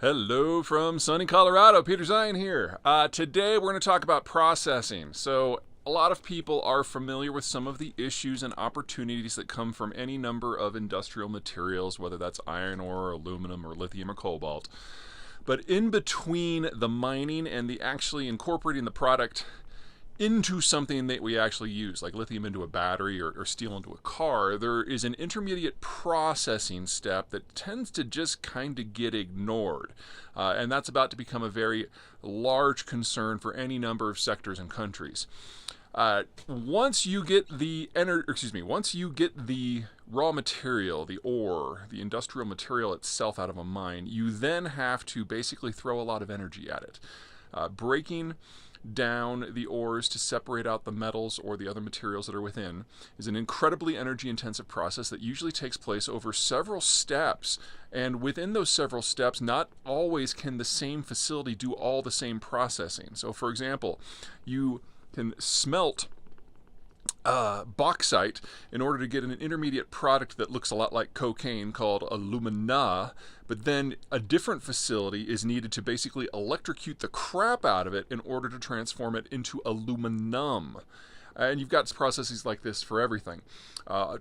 Hello from sunny Colorado. Peter Zeihan here. Today we're going to talk about processing. So, a lot of people are familiar with some of the issues and opportunities that come from any number of industrial materials, whether that's iron ore, aluminum, or lithium or cobalt. But in between the mining and the actually incorporating the product into something that we actually use, like lithium into a battery or steel into a car, there is an intermediate processing step that tends to just kind of get ignored. And that's about to become a very large concern for any number of sectors and countries. Once you get the raw material, the ore, the industrial material itself out of a mine, you then have to basically throw a lot of energy at it. Breaking down the ores to separate out the metals or the other materials that are within is an incredibly energy intensive process that usually takes place over several steps, and within those several steps not always can the same facility do all the same processing. So for example, you can smelt bauxite in order to get an intermediate product that looks a lot like cocaine called alumina, but then a different facility is needed to basically electrocute the crap out of it in order to transform it into aluminum. And you've got processes like this for everything.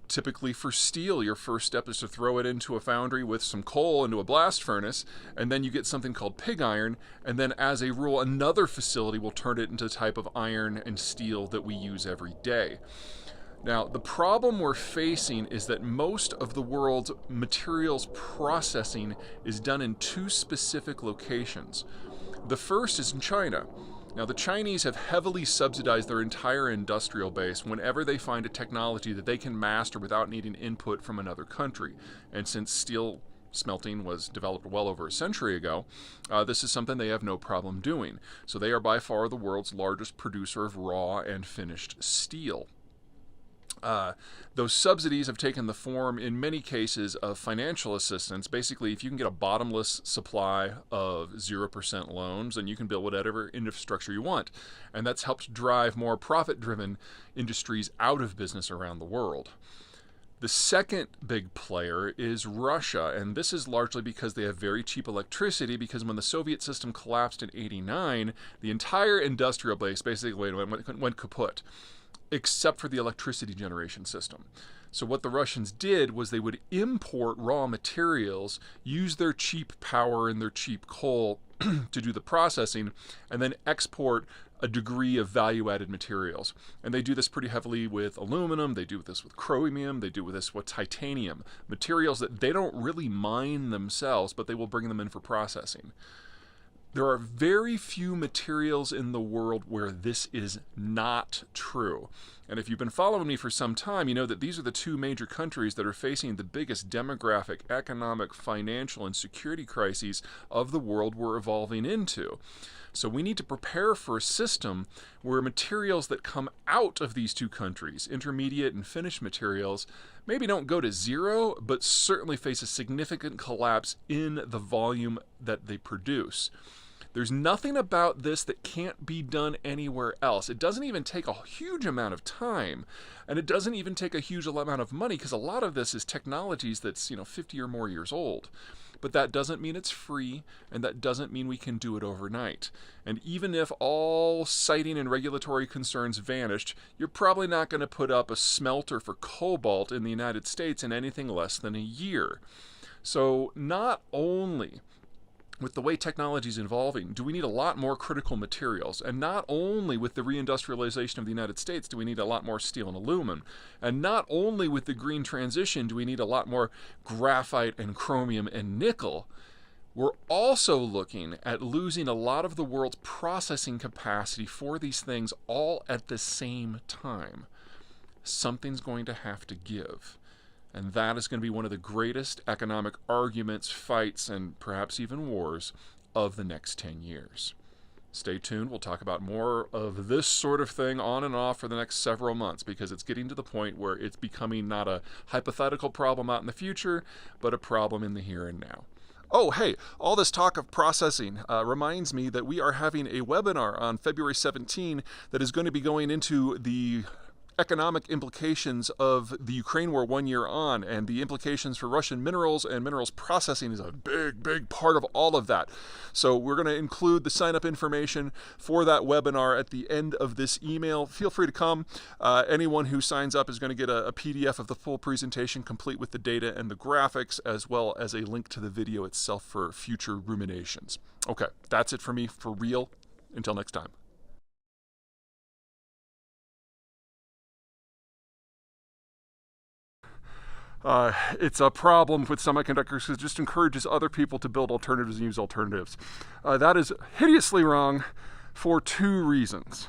Typically for steel, your first step is to throw it into a foundry with some coal into a blast furnace, and then you get something called pig iron, and then as a rule, another facility will turn it into the type of iron and steel that we use every day. Now, the problem we're facing is that most of the world's materials processing is done in two specific locations. The first is in China. Now, the Chinese have heavily subsidized their entire industrial base whenever they find a technology that they can master without needing input from another country. And since steel smelting was developed well over a century ago, this is something they have no problem doing. So they are by far the world's largest producer of raw and finished steel. Those subsidies have taken the form, in many cases, of financial assistance. Basically, if you can get a bottomless supply of 0% loans, then you can build whatever infrastructure you want. And that's helped drive more profit-driven industries out of business around the world. The second big player is Russia, and this is largely because they have very cheap electricity, because when the Soviet system collapsed in '89, the entire industrial base basically went kaput, except for the electricity generation system. So what the Russians did was they would import raw materials, use their cheap power and their cheap coal to do the processing, and then export a degree of value-added materials. And they do this pretty heavily with aluminum, they do this with chromium, they do this with titanium, materials that they don't really mine themselves, but they will bring them in for processing. There are very few materials in the world where this is not true. And if you've been following me for some time, you know that these are the two major countries that are facing the biggest demographic, economic, financial, and security crises of the world we're evolving into. So we need to prepare for a system where materials that come out of these two countries, intermediate and finished materials, maybe don't go to zero, but certainly face a significant collapse in the volume that they produce. There's nothing about this that can't be done anywhere else. It doesn't even take a huge amount of time, and it doesn't even take a huge amount of money, because a lot of this is technologies that's 50 or more years old. But that doesn't mean it's free, and that doesn't mean we can do it overnight. And even if all siting and regulatory concerns vanished, you're probably not going to put up a smelter for cobalt in the United States in anything less than a year. So not only with the way technology is evolving, do we need a lot more critical materials? And not only with the reindustrialization of the United States do we need a lot more steel and aluminum. And not only with the green transition do we need a lot more graphite and chromium and nickel. We're also looking at losing a lot of the world's processing capacity for these things all at the same time. Something's going to have to give. And that is going to be one of the greatest economic arguments, fights, and perhaps even wars of the next 10 years. Stay tuned. We'll talk about more of this sort of thing on and off for the next several months, because it's getting to the point where it's becoming not a hypothetical problem out in the future, but a problem in the here and now. Oh, hey, all this talk of processing reminds me that we are having a webinar on February 17 that is going to be going into the economic implications of the Ukraine war 1 year on, and the implications for Russian minerals and minerals processing is a big part of all of that. So we're going to include the sign-up information for that webinar at the end of this email. Feel free to come. Anyone who signs up is going to get a PDF of the full presentation, complete with the data and the graphics, as well as a link to the video itself for future ruminations. Okay, that's it for me, for real. Until next time. It's a problem with semiconductors because it just encourages other people to build alternatives and use alternatives. That is hideously wrong for two reasons.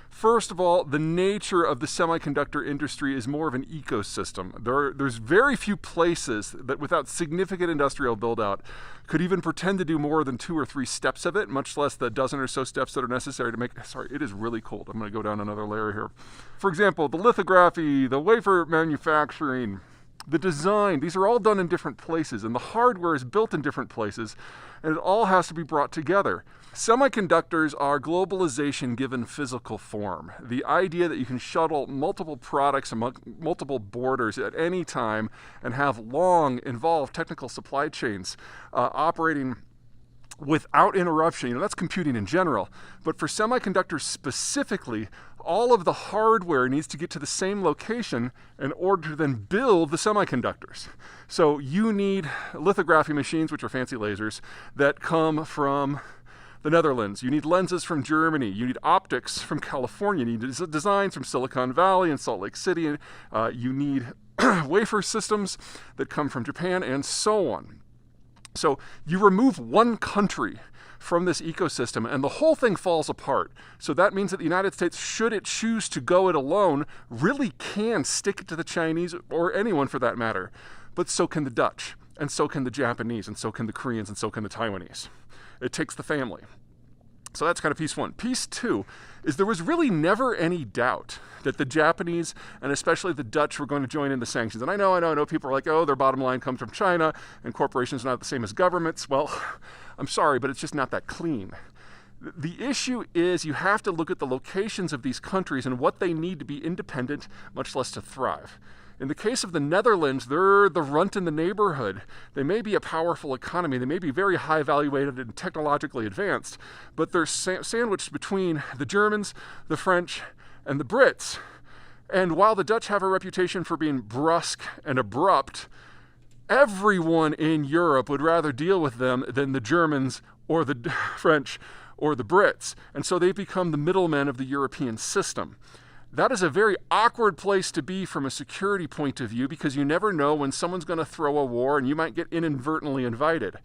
First of all, the nature of the semiconductor industry is more of an ecosystem. There's very few places that without significant industrial build-out could even pretend to do more than 2 or 3 steps of it, much less the dozen or so steps that are necessary to make... Sorry, it is really cold. I'm going to go down another layer here. For example, the lithography, the wafer manufacturing, the design, these are all done in different places, and the hardware is built in different places, and it all has to be brought together. Semiconductors are globalization given physical form. The idea that you can shuttle multiple products among multiple borders at any time and have long, involved technical supply chains operating without interruption, that's computing in general. But for semiconductors specifically, all of the hardware needs to get to the same location in order to then build the semiconductors. So you need lithography machines, which are fancy lasers, that come from the Netherlands. You need lenses from Germany. You need optics from California. You need designs from Silicon Valley and Salt Lake City. You need wafer systems that come from Japan, and so on. So you remove one country from this ecosystem and the whole thing falls apart. So that means that the United States, should it choose to go it alone, really can stick it to the Chinese, or anyone for that matter. But so can the Dutch, and so can the Japanese, and so can the Koreans, and so can the Taiwanese. It takes the family. So that's kind of piece one. Piece two is there was really never any doubt that the Japanese and especially the Dutch were going to join in the sanctions. And I know people are like, oh, their bottom line comes from China and corporations are not the same as governments. Well, I'm sorry, but it's just not that clean. The issue is you have to look at the locations of these countries and what they need to be independent, much less to thrive. In the case of the Netherlands, they're the runt in the neighborhood. They may be a powerful economy. They may be very high valuated and technologically advanced, but they're sandwiched between the Germans, the French, and the Brits. And while the Dutch have a reputation for being brusque and abrupt, everyone in Europe would rather deal with them than the Germans or the French or the Brits. And so they've become the middlemen of the European system. That is a very awkward place to be from a security point of view because you never know when someone's going to throw a war and you might get inadvertently invited.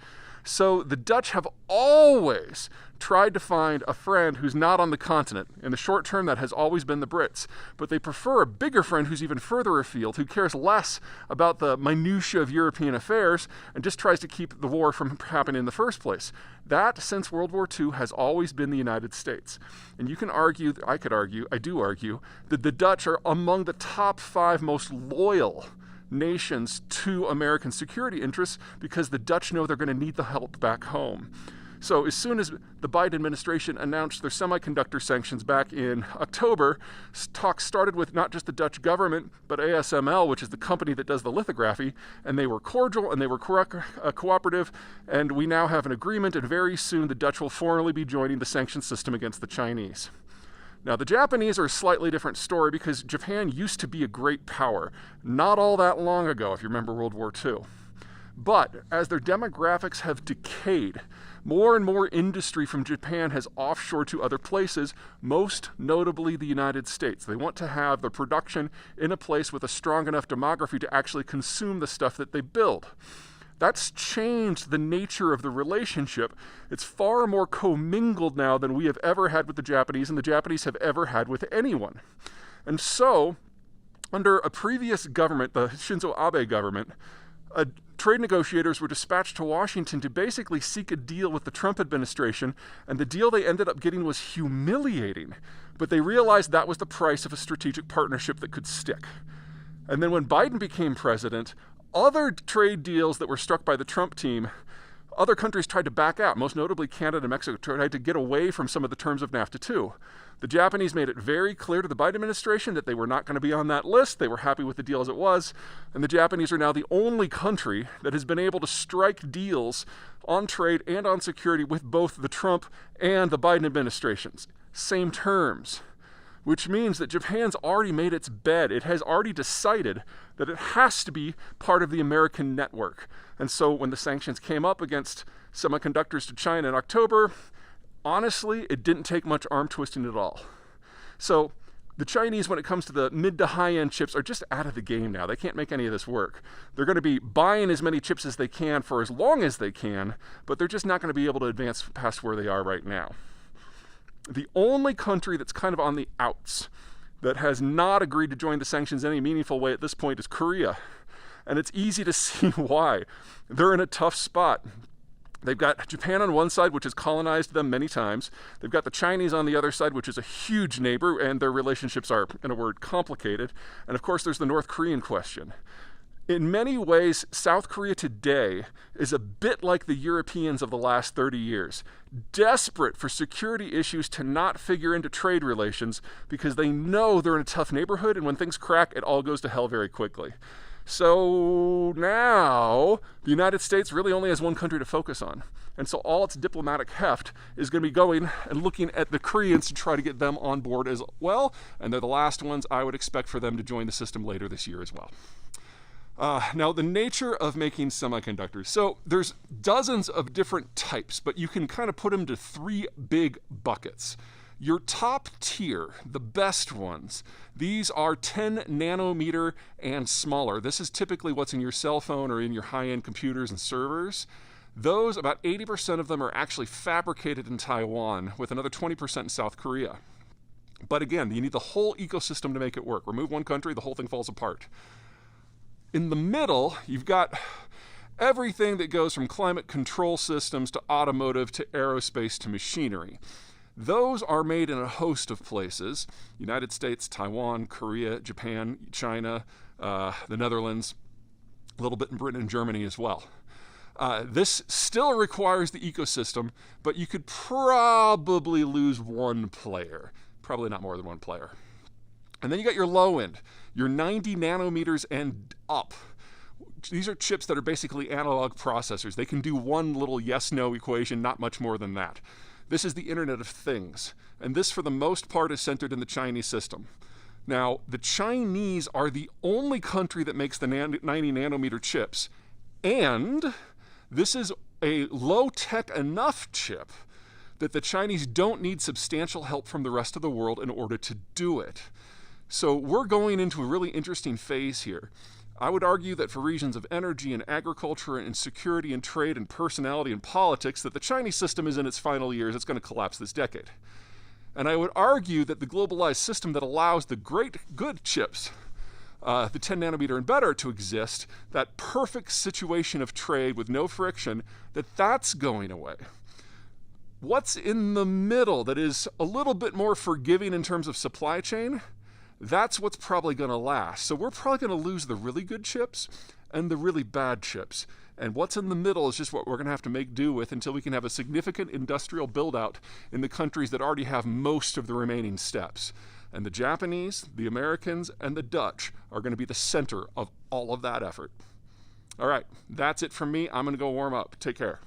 So the Dutch have always tried to find a friend who's not on the continent. In the short term, that has always been the Brits. But they prefer a bigger friend who's even further afield, who cares less about the minutiae of European affairs and just tries to keep the war from happening in the first place. That, since World War II, has always been the United States. And you can argue, I do argue, that the Dutch are among the top 5 most loyal nations to American security interests because the Dutch know they're going to need the help back home. So as soon as the Biden administration announced their semiconductor sanctions back in October, talks started with not just the Dutch government, but ASML, which is the company that does the lithography, and they were cordial and they were cooperative, and we now have an agreement, and very soon the Dutch will formally be joining the sanction system against the Chinese. Now, the Japanese are a slightly different story because Japan used to be a great power, not all that long ago, if you remember World War II. But as their demographics have decayed, more and more industry from Japan has offshored to other places, most notably the United States. They want to have their production in a place with a strong enough demography to actually consume the stuff that they build. That's changed the nature of the relationship. It's far more commingled now than we have ever had with the Japanese, and the Japanese have ever had with anyone. And so, under a previous government, the Shinzo Abe government, trade negotiators were dispatched to Washington to basically seek a deal with the Trump administration, and the deal they ended up getting was humiliating. But they realized that was the price of a strategic partnership that could stick. And then when Biden became president, other trade deals that were struck by the Trump team Other countries tried to back out, most notably Canada and Mexico tried to get away from some of the terms of NAFTA too. The Japanese made it very clear to the Biden administration that they were not going to be on that list. They were happy with the deal as it was. And the Japanese are now the only country that has been able to strike deals on trade and on security with both the Trump and the Biden administrations. Same terms. Which means that Japan's already made its bed. It has already decided that it has to be part of the American network. And so when the sanctions came up against semiconductors to China in October, honestly, it didn't take much arm twisting at all. So the Chinese, when it comes to the mid to high-end chips, are just out of the game now. They can't make any of this work. They're going to be buying as many chips as they can for as long as they can, but they're just not going to be able to advance past where they are right now. The only country that's kind of on the outs that has not agreed to join the sanctions in any meaningful way at this point is Korea. And it's easy to see why. They're in a tough spot. They've got Japan on one side, which has colonized them many times. They've got the Chinese on the other side, which is a huge neighbor, and their relationships are, in a word, complicated. And of course, there's the North Korean question. In many ways, South Korea today is a bit like the Europeans of the last 30 years, desperate for security issues to not figure into trade relations because they know they're in a tough neighborhood, and when things crack, it all goes to hell very quickly. So now the United States really only has one country to focus on. And so all its diplomatic heft is going to be going and looking at the Koreans to try to get them on board as well. And they're the last ones I would expect for them to join the system later this year as well. Now, the nature of making semiconductors. So there's dozens of different types, but you can kind of put them to three big buckets. Your top tier, the best ones, these are 10 nanometer and smaller. This is typically what's in your cell phone or in your high-end computers and servers. Those, about 80% of them are actually fabricated in Taiwan, with another 20% in South Korea. But again, you need the whole ecosystem to make it work. Remove one country, the whole thing falls apart. In the middle, you've got everything that goes from climate control systems to automotive to aerospace to machinery. Those are made in a host of places: United States, Taiwan, Korea, Japan, China, the Netherlands, a little bit in Britain and Germany as well. This still requires the ecosystem, but you could probably lose one player. Probably not more than one player. And then you got your low end, your 90 nanometers and up. These are chips that are basically analog processors. They can do one little yes-no equation, not much more than that. This is the Internet of Things, and this, for the most part, is centered in the Chinese system. Now, the Chinese are the only country that makes the 90 nanometer chips, and this is a low-tech enough chip that the Chinese don't need substantial help from the rest of the world in order to do it. So we're going into a really interesting phase here. I would argue that for regions of energy and agriculture and security and trade and personality and politics, that the Chinese system is in its final years. It's going to collapse this decade. And I would argue that the globalized system that allows the great good chips, the 10 nanometer and better, to exist, that perfect situation of trade with no friction, that's going away. What's in the middle that is a little bit more forgiving in terms of supply chain? That's what's probably going to last. So we're probably going to lose the really good chips and the really bad chips. And what's in the middle is just what we're going to have to make do with until we can have a significant industrial build-out in the countries that already have most of the remaining steps. And the Japanese, the Americans, and the Dutch are going to be the center of all of that effort. All right, that's it from me. I'm going to go warm up. Take care.